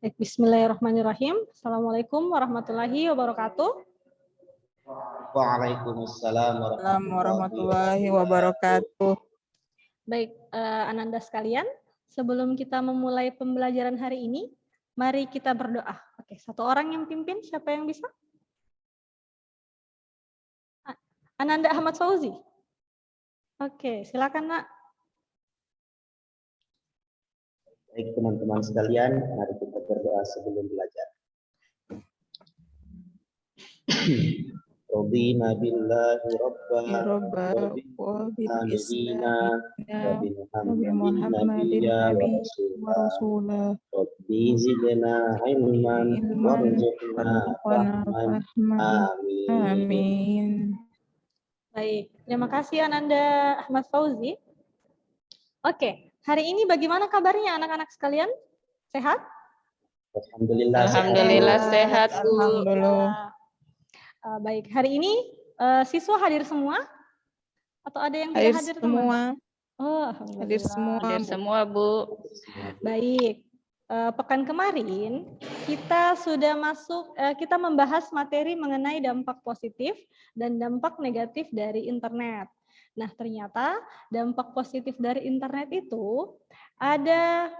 Baik, bismillahirrahmanirrahim. Assalamualaikum warahmatullahi wabarakatuh. Waalaikumsalam Warahmatullahi wabarakatuh. Baik, Ananda sekalian, sebelum kita memulai pembelajaran hari ini, mari kita berdoa. Oke, satu orang yang pimpin, siapa yang bisa? Ananda Ahmad Fauzi. Oke, silakan, Nak. Baik teman-teman sekalian, mari kita berdoa sebelum belajar. Radina billahi rabba wa bil Muhammadin nabiyya wa rasula. Rabbi zidna ilman warzuqna fahman. Amin. Baik, terima kasih Ananda Ahmad Fauzi. Oke, hari ini bagaimana kabarnya anak-anak sekalian? Sehat? Alhamdulillah sehat, Bu. Alhamdulillah. Baik, hari ini siswa hadir semua? Atau ada yang tidak hadir semua? Oh, alhamdulillah. Hadir semua, Bu. Baik. Pekan kemarin kita sudah kita membahas materi mengenai dampak positif dan dampak negatif dari internet. Nah, ternyata dampak positif dari internet itu ada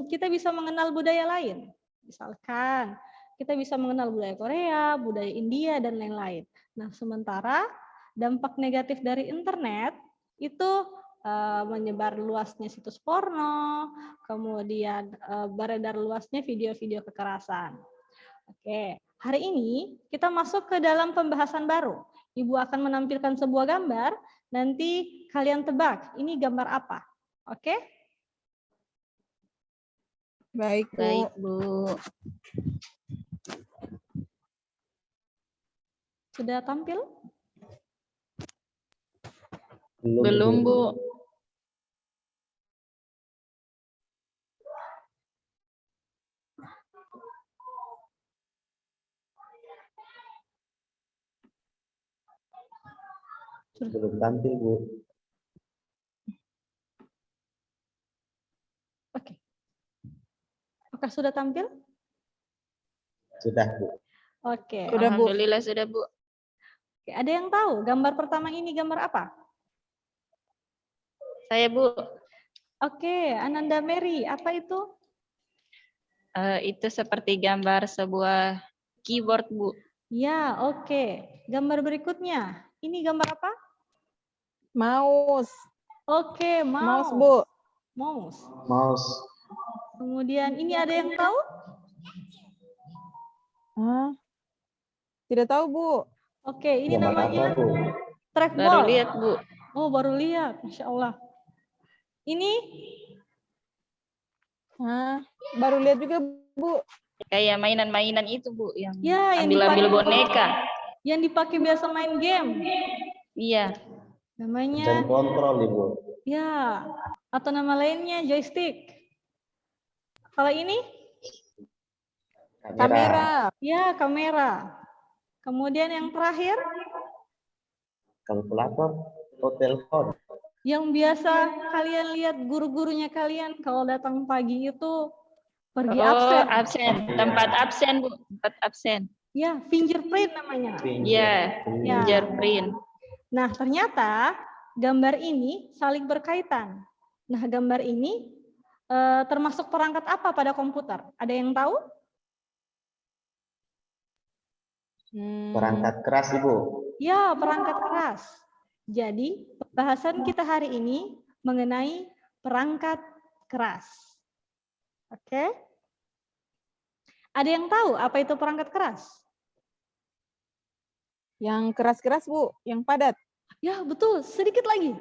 kita bisa mengenal budaya lain. Misalkan kita bisa mengenal budaya Korea, budaya India, dan lain-lain. Nah, sementara dampak negatif dari internet itu menyebar luasnya situs porno, kemudian beredar luasnya video-video kekerasan. Oke, hari ini kita masuk ke dalam pembahasan baru. Ibu akan menampilkan sebuah gambar, nanti kalian tebak ini gambar apa. Oke? Baik, Bu. Baik, Bu. Sudah tampil? Belum, Bu. Belum tampil, Bu. Oke. Apakah sudah tampil? Sudah, Bu. Oke. Alhamdulillah sudah, Bu. Oke, ada yang tahu gambar pertama ini gambar apa? Saya, Bu. Oke, Ananda Mary, apa itu? Itu seperti gambar sebuah keyboard, Bu. Ya, oke. Gambar berikutnya, ini gambar apa? Mouse. Oke, Mouse, mouse. Bu. Mouse. Mouse. Kemudian ini ada yang tahu? Hah? Tidak tahu, Bu. Oke, ini Gambar namanya apa, Bu? trackball. Baru lihat, Bu. Oh, baru lihat. Masya Allah. Ini? Hah? Baru lihat juga, Bu. Kayak mainan-mainan itu, Bu, yang Ya, yang ambil-ambil dipakai- boneka. Yang dipakai biasa main game. Iya. Namanya, Jam kontrol, Ibu. ya, atau nama lainnya joystick. Kalau ini? Kamera. Ya, kamera. Kemudian yang terakhir, Kalkulator atau telepon. yang biasa kalian lihat guru-gurunya kalian kalau datang pagi itu pergi absen. Absen. Tempat absen, Bu. Tempat absen. Ya, fingerprint namanya. Iya, Ya. fingerprint. Nah, ternyata gambar ini saling berkaitan. Nah, gambar ini termasuk perangkat apa pada komputer? Ada yang tahu? Perangkat keras, Ibu. Ya, perangkat keras. Jadi, pembahasan kita hari ini mengenai perangkat keras. Oke? Ada yang tahu apa itu perangkat keras? Yang keras-keras, Bu. Yang padat. Ya, betul. Sedikit lagi.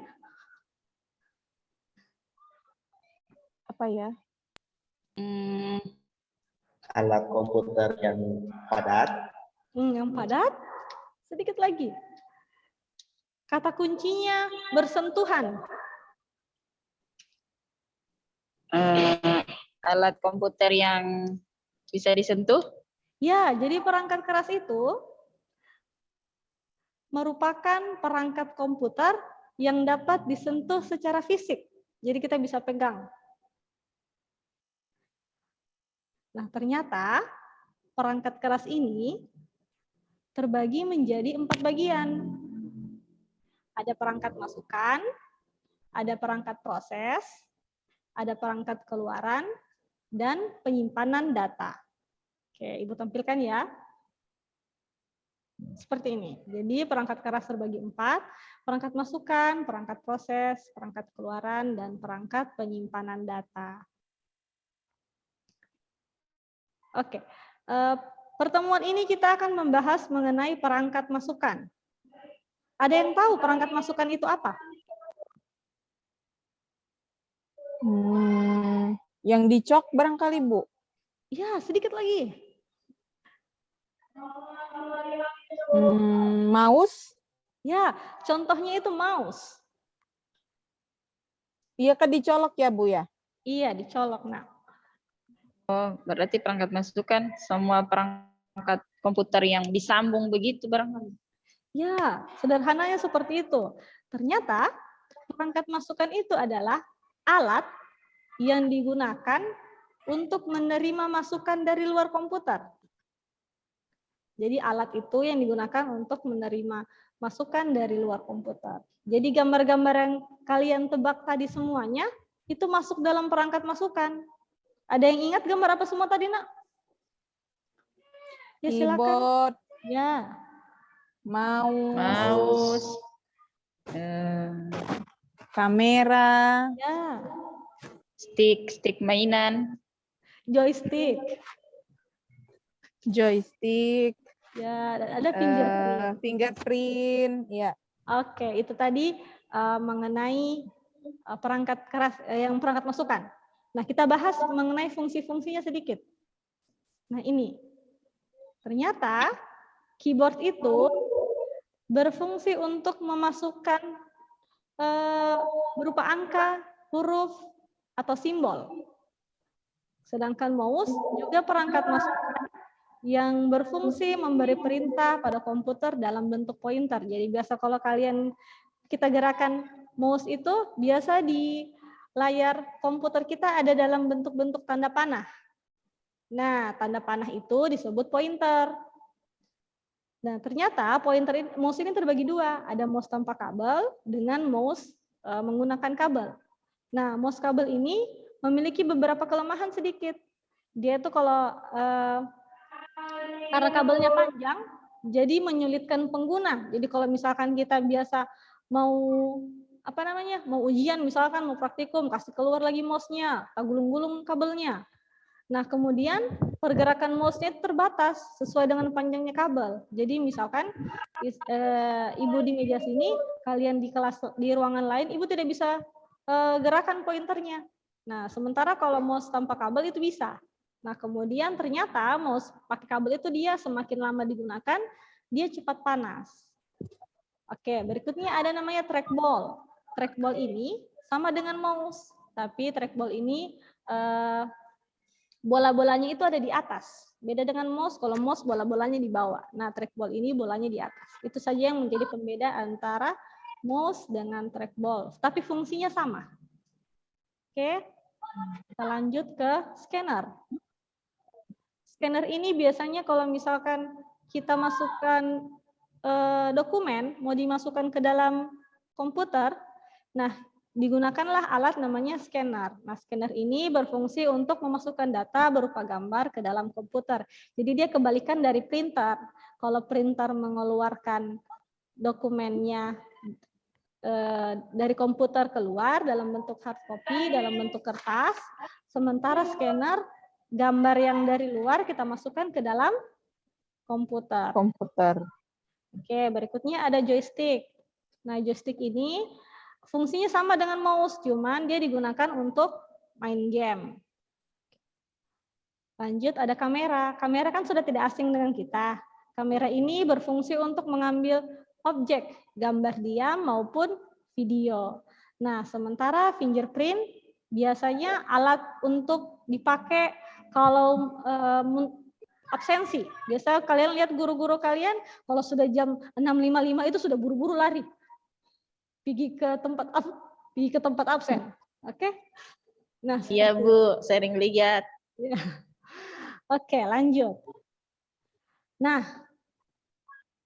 Apa ya? Alat komputer yang padat. Yang padat. Sedikit lagi. Kata kuncinya bersentuhan. Alat komputer yang bisa disentuh. Ya, jadi perangkat keras itu merupakan perangkat komputer yang dapat disentuh secara fisik. Jadi kita bisa pegang. Nah, ternyata perangkat keras ini terbagi menjadi 4 bagian. Ada perangkat masukan, ada perangkat proses, ada perangkat keluaran, dan penyimpanan data. Oke, Ibu tampilkan ya. Seperti ini. Jadi perangkat keras terbagi 4, perangkat masukan, perangkat proses, perangkat keluaran, dan perangkat penyimpanan data. Oke, pertemuan ini kita akan membahas mengenai perangkat masukan. Ada yang tahu perangkat masukan itu apa? Yang dicok barangkali, Bu. Ya, sedikit lagi. Mouse. Ya, contohnya itu mouse. Iya kan dicolok ya, Bu ya? Iya, dicolok. Nah, Berarti perangkat masukan semua perangkat komputer yang disambung begitu barangkali. ya, sederhananya seperti itu. Ternyata perangkat masukan itu adalah alat yang digunakan untuk menerima masukan dari luar komputer. Jadi alat itu yang digunakan untuk menerima masukan dari luar komputer. Jadi gambar-gambar yang kalian tebak tadi semuanya itu masuk dalam perangkat masukan. Ada yang ingat gambar apa semua tadi, Nak? Ya, silakan. Keyboard, Ya. mouse, kamera, Ya. stick mainan, Joystick. joystick, Ya, dan ada fingerprint. fingerprint, ya. Oke, itu tadi mengenai perangkat keras yang perangkat masukan. Nah, kita bahas mengenai fungsi-fungsinya sedikit. Nah, ini. Ternyata keyboard itu berfungsi untuk memasukkan berupa angka, huruf, atau simbol. Sedangkan mouse juga perangkat masukan yang berfungsi memberi perintah pada komputer dalam bentuk pointer. Jadi biasa kalau kita gerakan mouse itu biasa di layar komputer kita ada dalam bentuk-bentuk tanda panah. Nah, tanda panah itu disebut pointer. Nah, ternyata mouse ini terbagi dua. Ada mouse tanpa kabel dengan mouse menggunakan kabel. Nah, mouse kabel ini memiliki beberapa kelemahan sedikit. Dia itu kalau karena kabelnya panjang, jadi menyulitkan pengguna. Jadi kalau misalkan kita biasa mau mau ujian, misalkan mau praktikum, kasih keluar lagi mouse-nya, tak gulung-gulung kabelnya. Nah, kemudian pergerakan mouse-nya terbatas sesuai dengan panjangnya kabel. Jadi misalkan Ibu di meja sini, kalian di ruangan lain, Ibu tidak bisa gerakan pointernya. Nah, sementara kalau mouse tanpa kabel itu bisa. Nah, kemudian ternyata mouse pakai kabel itu dia semakin lama digunakan, dia cepat panas. Oke, berikutnya ada namanya trackball. Trackball ini sama dengan mouse, tapi trackball ini bola-bolanya itu ada di atas. Beda dengan mouse, kalau mouse bola-bolanya di bawah. Nah, trackball ini bolanya di atas. Itu saja yang menjadi pembeda antara mouse dengan trackball. Tapi fungsinya sama. Oke, kita lanjut ke scanner. Scanner ini biasanya kalau misalkan kita masukkan dokumen, mau dimasukkan ke dalam komputer, nah digunakanlah alat namanya scanner. Nah, scanner ini berfungsi untuk memasukkan data berupa gambar ke dalam komputer. Jadi dia kebalikan dari printer. Kalau printer mengeluarkan dokumennya dari komputer keluar dalam bentuk hard copy, dalam bentuk kertas, sementara scanner gambar yang dari luar kita masukkan ke dalam komputer. Oke, berikutnya ada joystick. Nah, joystick ini fungsinya sama dengan mouse, cuman dia digunakan untuk main game. Lanjut ada kamera. Kamera kan sudah tidak asing dengan kita. Kamera ini berfungsi untuk mengambil objek, gambar diam maupun video. Nah, sementara fingerprint biasanya alat untuk dipakai kalau absensi. Biasa kalian lihat guru-guru kalian kalau sudah jam 6.55 itu sudah buru-buru lari. Pergi ke tempat absen. Oke? Nah, iya Bu, sering lihat. Ya. Oke, lanjut. Nah,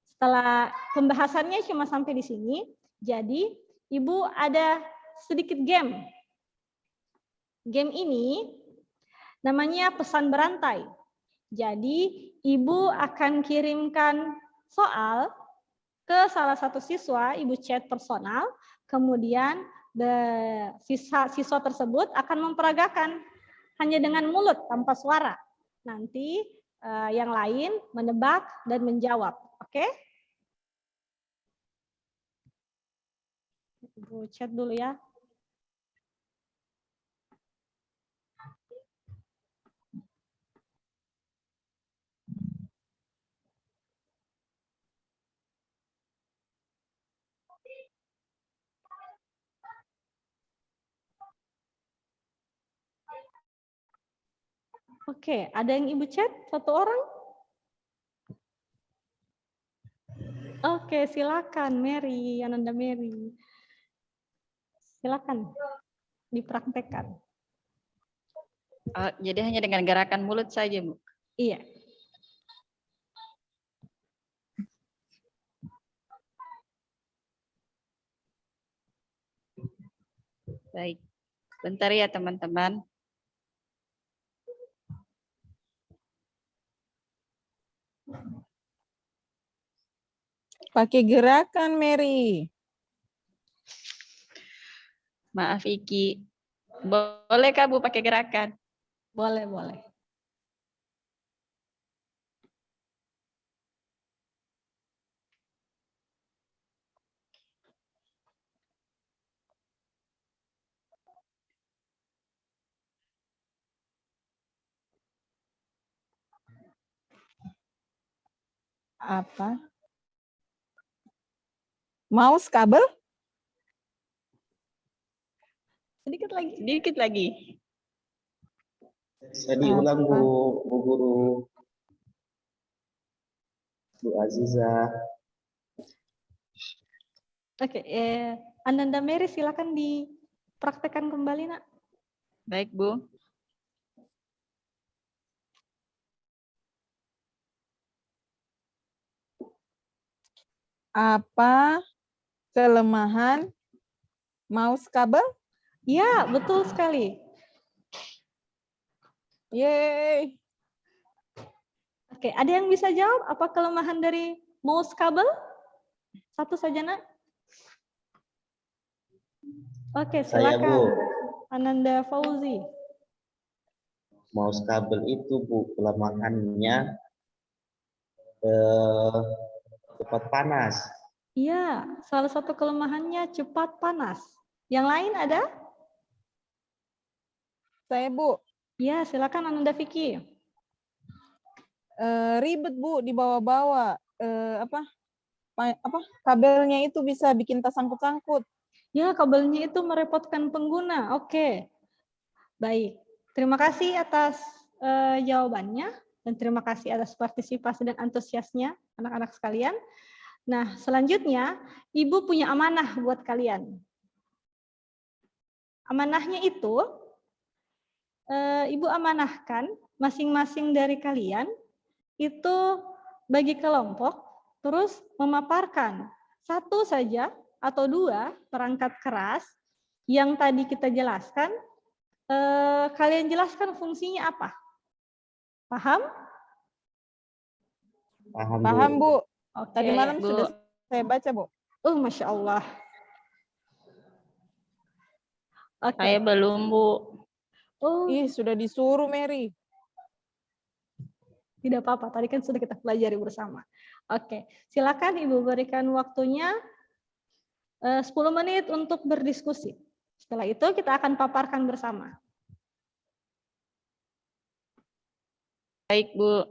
setelah pembahasannya cuma sampai di sini, jadi Ibu ada sedikit game. Game ini namanya pesan berantai. Jadi, Ibu akan kirimkan soal ke salah satu siswa, Ibu chat personal, kemudian siswa tersebut akan memperagakan hanya dengan mulut tanpa suara. Nanti yang lain menebak dan menjawab. Oke? Ibu chat dulu ya. Oke, ada yang Ibu chat? Satu orang? Oke, silakan Mary, Ananda Mary. Silakan dipraktekkan. Oh, jadi hanya dengan gerakan mulut saja, Bu. Iya. Baik. Bentar ya, teman-teman. Pakai gerakan, Mary. Maaf, Iki. Boleh Bu pakai gerakan? Boleh, boleh. Apa? Mouse kabel? Sedikit lagi. Sedikit lagi. Bisa diulang Apa? Bu Guru. Bu Aziza. Oke, Ananda Mary silakan dipraktekkan kembali, Nak. Baik, Bu. Apa kelemahan mouse kabel? Ya, betul sekali. Yeay. Oke, ada yang bisa jawab apa kelemahan dari mouse kabel? Satu saja, Nak. Oke, Saya silakan. Bu, Ananda Fauzi. mouse kabel itu Bu, kelemahannya cepat panas. Iya, salah satu kelemahannya cepat panas. Yang lain ada? Saya, Bu. Ya, silakan Ananda Vicky. Ribet, Bu, dibawa-bawa. Apa kabelnya itu bisa bikin tas sangkut-sangkut. Ya, kabelnya itu merepotkan pengguna. Oke. Baik. Terima kasih atas jawabannya dan terima kasih atas partisipasi dan antusiasnya anak-anak sekalian. Nah, selanjutnya Ibu punya amanah buat kalian. Amanahnya itu Ibu amanahkan masing-masing dari kalian itu bagi kelompok terus memaparkan satu saja atau dua perangkat keras yang tadi kita jelaskan. Kalian jelaskan fungsinya apa? Paham? Paham, Bu. Oke. Tadi malam Bu. sudah saya baca, Bu. Masya Allah. Oke. Saya belum, Bu. Ih, sudah disuruh, Mary. Tidak apa-apa, tadi kan sudah kita pelajari bersama. Oke, silakan Ibu berikan waktunya 10 menit untuk berdiskusi. Setelah itu kita akan paparkan bersama. Baik, Bu.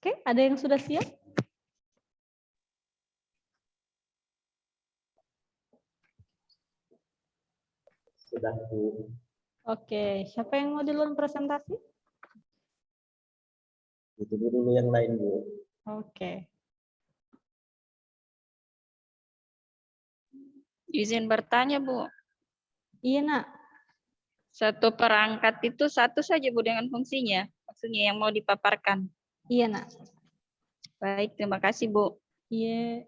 Oke, ada yang sudah siap? Sudah, Bu. Oke, siapa yang mau duluan presentasi? Itu dulu yang lain, Bu. Oke. Izin bertanya, Bu. Iya, Nak. Satu perangkat itu satu saja, Bu, dengan fungsinya. Maksudnya yang mau dipaparkan. Iya, Nak. Baik, terima kasih, Bu. Iya.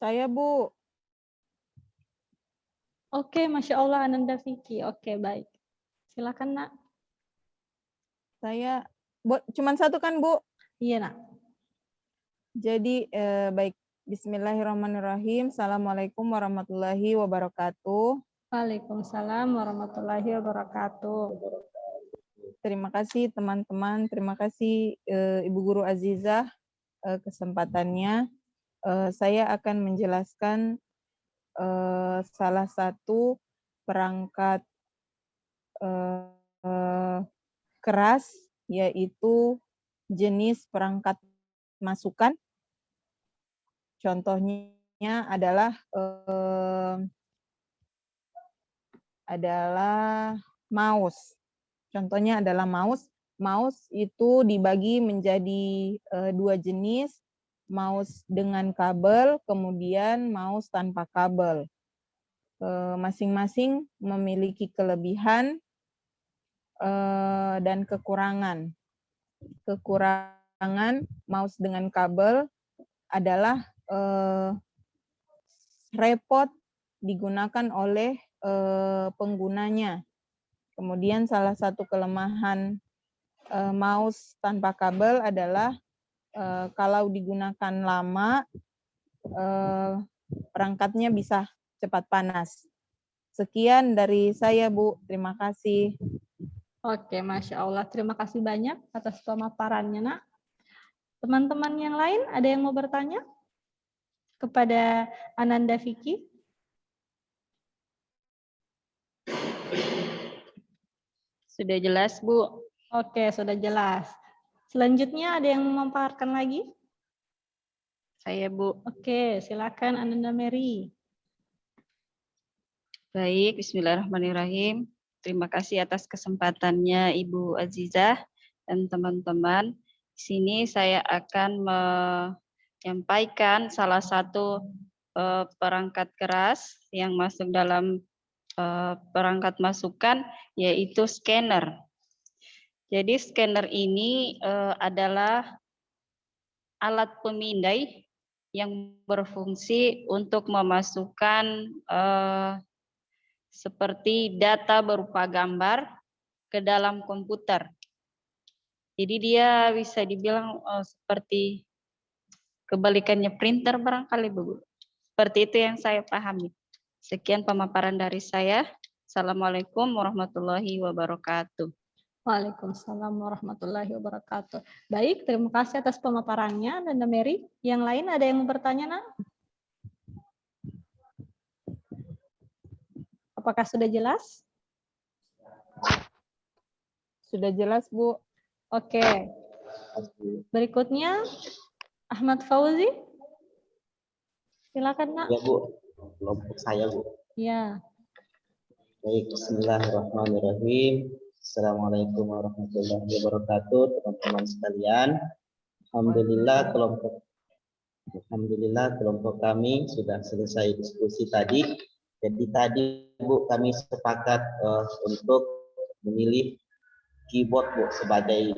Saya, Bu. Oke, Masya Allah Ananda Vicky. Oke, baik. Silakan, Nak. Saya, cuman satu kan, Bu? Iya, Nak. Jadi, baik. Bismillahirrahmanirrahim. Assalamualaikum warahmatullahi wabarakatuh. Waalaikumsalam warahmatullahi wabarakatuh. Terima kasih teman-teman. Terima kasih Ibu Guru Azizah kesempatannya. Saya akan menjelaskan salah satu perangkat keras, yaitu jenis perangkat masukan. Contohnya adalah mouse. Contohnya adalah mouse. Mouse itu dibagi menjadi dua jenis, mouse dengan kabel, kemudian mouse tanpa kabel. Masing-masing memiliki kelebihan dan kekurangan. Kekurangan mouse dengan kabel adalah repot digunakan oleh penggunanya. Kemudian salah satu kelemahan mouse tanpa kabel adalah kalau digunakan lama, perangkatnya bisa cepat panas. Sekian dari saya, Bu. Terima kasih. Oke, Masya Allah. Terima kasih banyak atas pemaparannya, Nak. Teman-teman yang lain, ada yang mau bertanya kepada Ananda Vicky? Sudah jelas, Bu. Oke, sudah jelas. Selanjutnya ada yang memaparkan lagi? Saya, Bu. Oke, silakan Ananda Mary. Baik, bismillahirrahmanirrahim. Terima kasih atas kesempatannya Ibu Azizah dan teman-teman. Di sini saya akan menyampaikan salah satu perangkat keras yang masuk dalam perangkat masukan, yaitu scanner. Jadi scanner ini adalah alat pemindai yang berfungsi untuk memasukkan seperti data berupa gambar ke dalam komputer. Jadi dia bisa dibilang seperti kebalikannya printer barangkali, Bu. Seperti itu yang saya pahami. Sekian pemaparan dari saya. Assalamualaikum warahmatullahi wabarakatuh. Waalaikumsalam warahmatullahi wabarakatuh. Baik, terima kasih atas pemaparannya, Ananda Mary. Yang lain ada yang mau bertanya, Nak? Apakah sudah jelas? Sudah jelas, Bu. Oke. Berikutnya, Ahmad Fauzi. Silakan, Nak. Ya, Bu. Kelompok saya, Bu. Ya. Baik, bismillahirrahmanirrahim. Assalamualaikum warahmatullahi wabarakatuh, teman-teman sekalian. Alhamdulillah kelompok kami sudah selesai diskusi tadi. Jadi tadi, Bu, kami sepakat untuk memilih keyboard, Bu, sebagai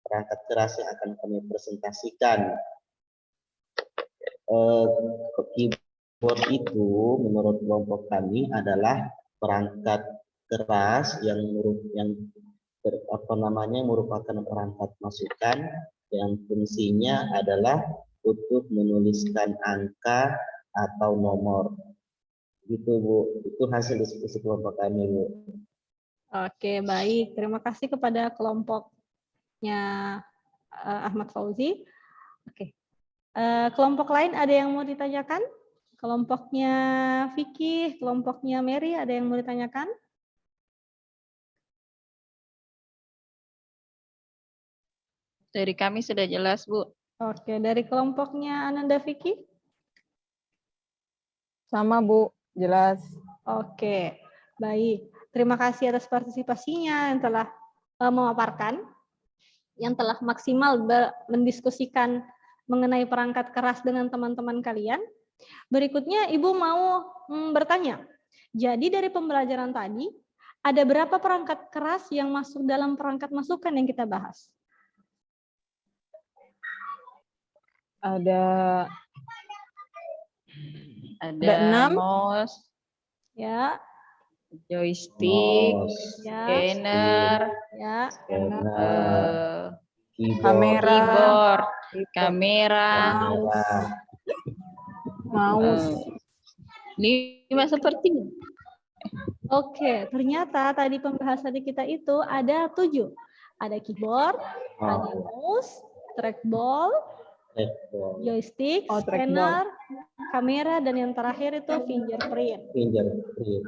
perangkat keras yang akan kami presentasikan. Keyboard itu menurut kelompok kami adalah perangkat keras yang merupakan perangkat masukan yang fungsinya adalah untuk menuliskan angka atau nomor. Gitu Bu, itu hasil diskusi kelompok kami Bu. Oke, baik. Terima kasih kepada kelompoknya Ahmad Fauzi. Oke. Kelompok lain ada yang mau ditanyakan? Kelompoknya Vicky, kelompoknya Mary, ada yang mau ditanyakan? Dari kami sudah jelas, Bu. Oke, dari kelompoknya Ananda Vicky? Sama Bu, jelas. Oke, baik. Terima kasih atas partisipasinya yang telah memaparkan, yang telah maksimal mendiskusikan mengenai perangkat keras dengan teman-teman kalian. Berikutnya Ibu mau bertanya. Jadi dari pembelajaran tadi, ada berapa perangkat keras yang masuk dalam perangkat masukan yang kita bahas? Ada Ada 6. mouse, Ya, joystick, Mouse, ya, scanner, ya, scanner, keyboard, Kamera, keyboard, kamera, kamera, mouse. 5 sepertinya. Oke, ternyata tadi pembahasan kita itu ada 7. Ada keyboard, ada mouse, trackball, joystick, scanner, kamera, dan yang terakhir itu fingerprint. fingerprint.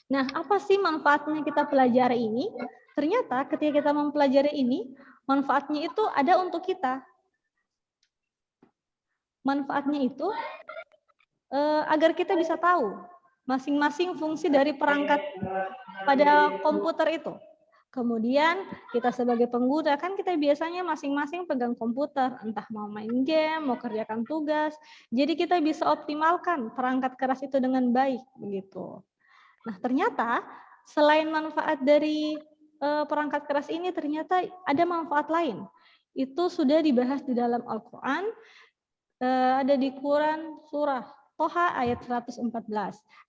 Nah, apa sih manfaatnya kita pelajari ini? Ternyata ketika kita mempelajari ini, manfaatnya itu ada untuk kita. Manfaatnya itu agar kita bisa tahu masing-masing fungsi dari perangkat pada komputer itu. Kemudian kita sebagai pengguna kan kita biasanya masing-masing pegang komputer, entah mau main game, mau kerjakan tugas. Jadi kita bisa optimalkan perangkat keras itu dengan baik begitu. Nah, ternyata selain manfaat dari perangkat keras ini ternyata ada manfaat lain. Itu sudah dibahas di dalam Al-Qur'an, ada di Quran surah Toha ayat 114.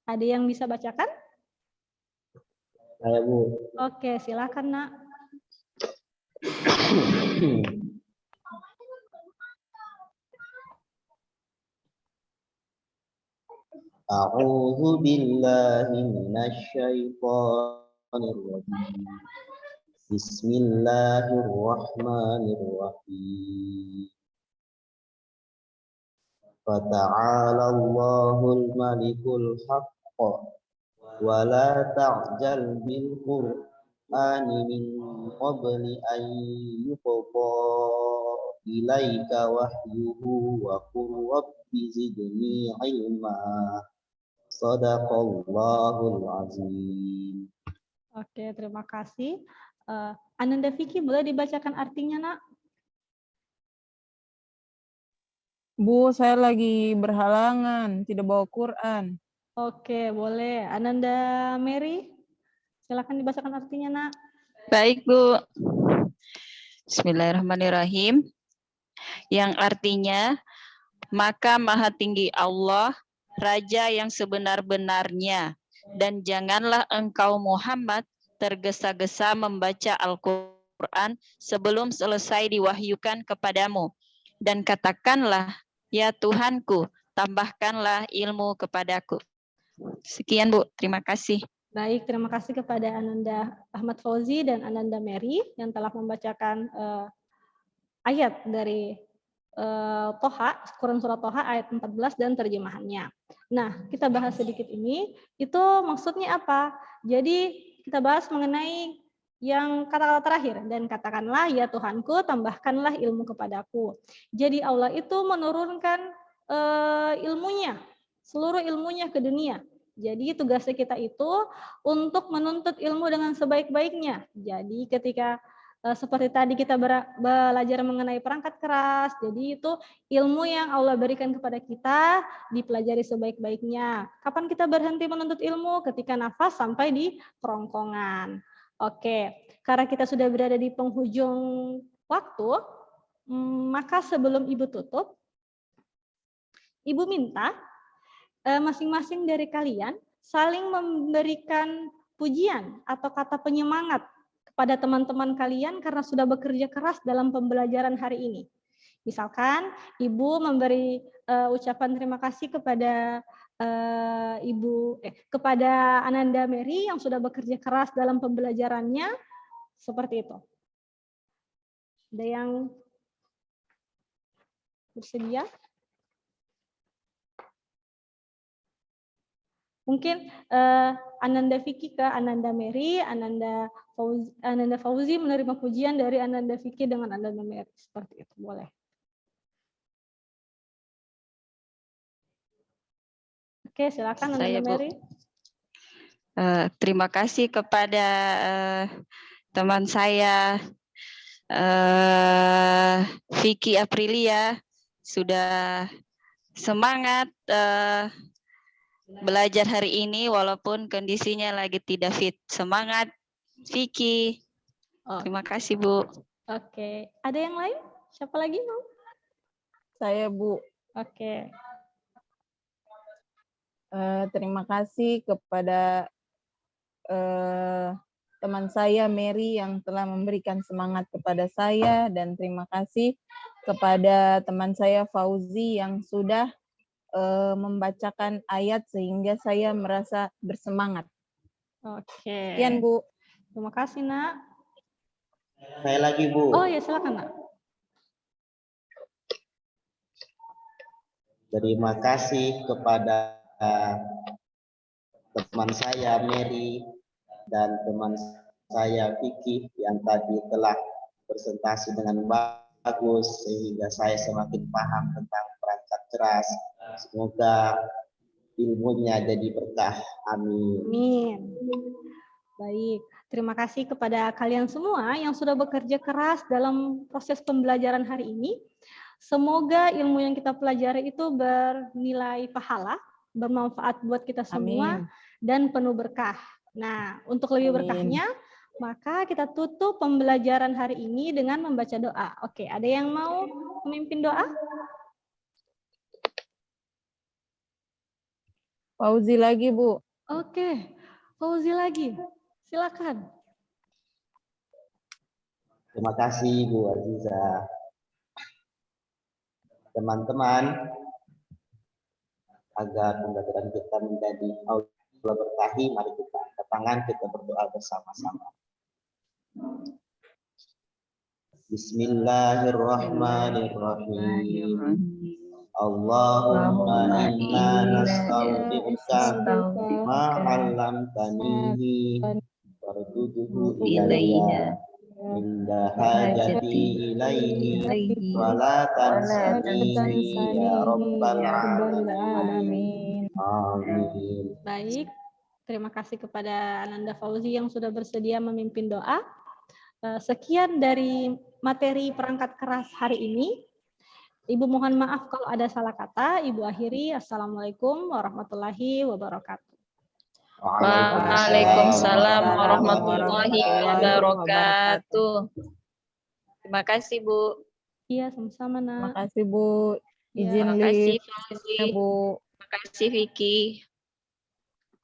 Ada yang bisa bacakan? Saya Bu. Oke, silakan Nak. A'udzu billahi minasyaitonir rajim. Bismillahirrahmanirrahim. Fata'ala Allahul Malikul Haqq wa la ta'jal bil Qur'ani min qabli an yuqda ilaika wahyuhu wa qur rabbi zidni ilma. Shadaqallahul azim. Oke, terima kasih. Ananda Vicky, boleh dibacakan artinya, Nak? Bu, saya lagi berhalangan, tidak bawa Quran. Oke, boleh. Ananda Mary, silakan dibacakan artinya, Nak. Baik, Bu. Bismillahirrahmanirrahim. Yang artinya, maka Maha Tinggi Allah, Raja yang sebenar-benarnya, dan janganlah engkau Muhammad tergesa-gesa membaca Al-Quran sebelum selesai diwahyukan kepadamu. Dan katakanlah, ya Tuhanku, tambahkanlah ilmu kepadaku. Sekian, Bu. Terima kasih. Baik, terima kasih kepada Ananda Ahmad Fauzi dan Ananda Mary yang telah membacakan ayat dari Toha, Quran Surah Toha ayat 14 dan terjemahannya. Nah, kita bahas sedikit ini, itu maksudnya apa? Jadi kita bahas mengenai yang kata-kata terakhir, dan katakanlah ya Tuhanku, tambahkanlah ilmu kepadaku. Jadi Allah itu menurunkan ilmunya, seluruh ilmunya ke dunia. Jadi tugasnya kita itu untuk menuntut ilmu dengan sebaik-baiknya. Jadi ketika seperti tadi kita belajar mengenai perangkat keras, jadi itu ilmu yang Allah berikan kepada kita dipelajari sebaik-baiknya. Kapan kita berhenti menuntut ilmu? Ketika nafas sampai di kerongkongan. Oke, karena kita sudah berada di penghujung waktu, maka sebelum Ibu tutup, Ibu minta masing-masing dari kalian saling memberikan pujian atau kata penyemangat kepada teman-teman kalian karena sudah bekerja keras dalam pembelajaran hari ini. Misalkan Ibu memberi ucapan terima kasih kepada kepada Ananda Mary yang sudah bekerja keras dalam pembelajarannya, seperti itu. Ada yang bersedia? Mungkin Ananda Vicky ke Ananda Mary, Ananda Fauzi menerima pujian dari Ananda Vicky dengan Ananda Mary. Seperti itu, boleh. Oke, silakan Ananda Saya, Bu. Mary. Terima kasih kepada teman saya Vicky Aprilia sudah semangat belajar hari ini walaupun kondisinya lagi tidak fit. Semangat Vicky. Terima kasih, Bu. Oke, ada yang lain? Siapa lagi mau? Saya, Bu. Oke. Terima kasih kepada teman saya Mary yang telah memberikan semangat kepada saya, dan terima kasih kepada teman saya Fauzi yang sudah membacakan ayat sehingga saya merasa bersemangat. Oke. Sekian, Bu. Terima kasih, Nak. Saya lagi, Bu. Oh ya, silakan, Nak. Terima kasih kepada teman saya Mary dan teman saya Vicky yang tadi telah presentasi dengan bagus sehingga saya semakin paham tentang perangkat keras. Semoga ilmunya jadi berkah. Amin. Amin. Baik, terima kasih kepada kalian semua yang sudah bekerja keras dalam proses pembelajaran hari ini. Semoga ilmu yang kita pelajari itu bernilai pahala, bermanfaat buat kita semua, dan penuh berkah. Nah, untuk lebih berkahnya, maka kita tutup pembelajaran hari ini dengan membaca doa. Oke, ada yang mau memimpin doa? Fauzi lagi, Bu. Oke, Fauzi lagi. Silakan. Terima kasih Bu Aziza. Teman-teman, agar pembelajaran kita menjadi Allah berkahi, mari kita angkat tangan, kita berdoa bersama-sama. Bismillahirrahmanirrahim. Allahumma inna nastaghfiruka ma 'allamtanihi warzuqhu ilayya inda hajati ilaihi wa la tansanihi ya rabbal alamin. Amin. Baik, terima kasih kepada Ananda Fauzi yang sudah bersedia memimpin doa. Sekian dari materi perangkat keras hari ini. Ibu mohon maaf kalau ada salah kata. Ibu akhiri. Assalamualaikum warahmatullahi wabarakatuh. Waalaikumsalam warahmatullahi wabarakatuh. Terima kasih, Bu. Iya, sama-sama, Nak. Terima kasih, Bu. Izin Terima kasih, lift, Bu. Terima kasih, Vicky.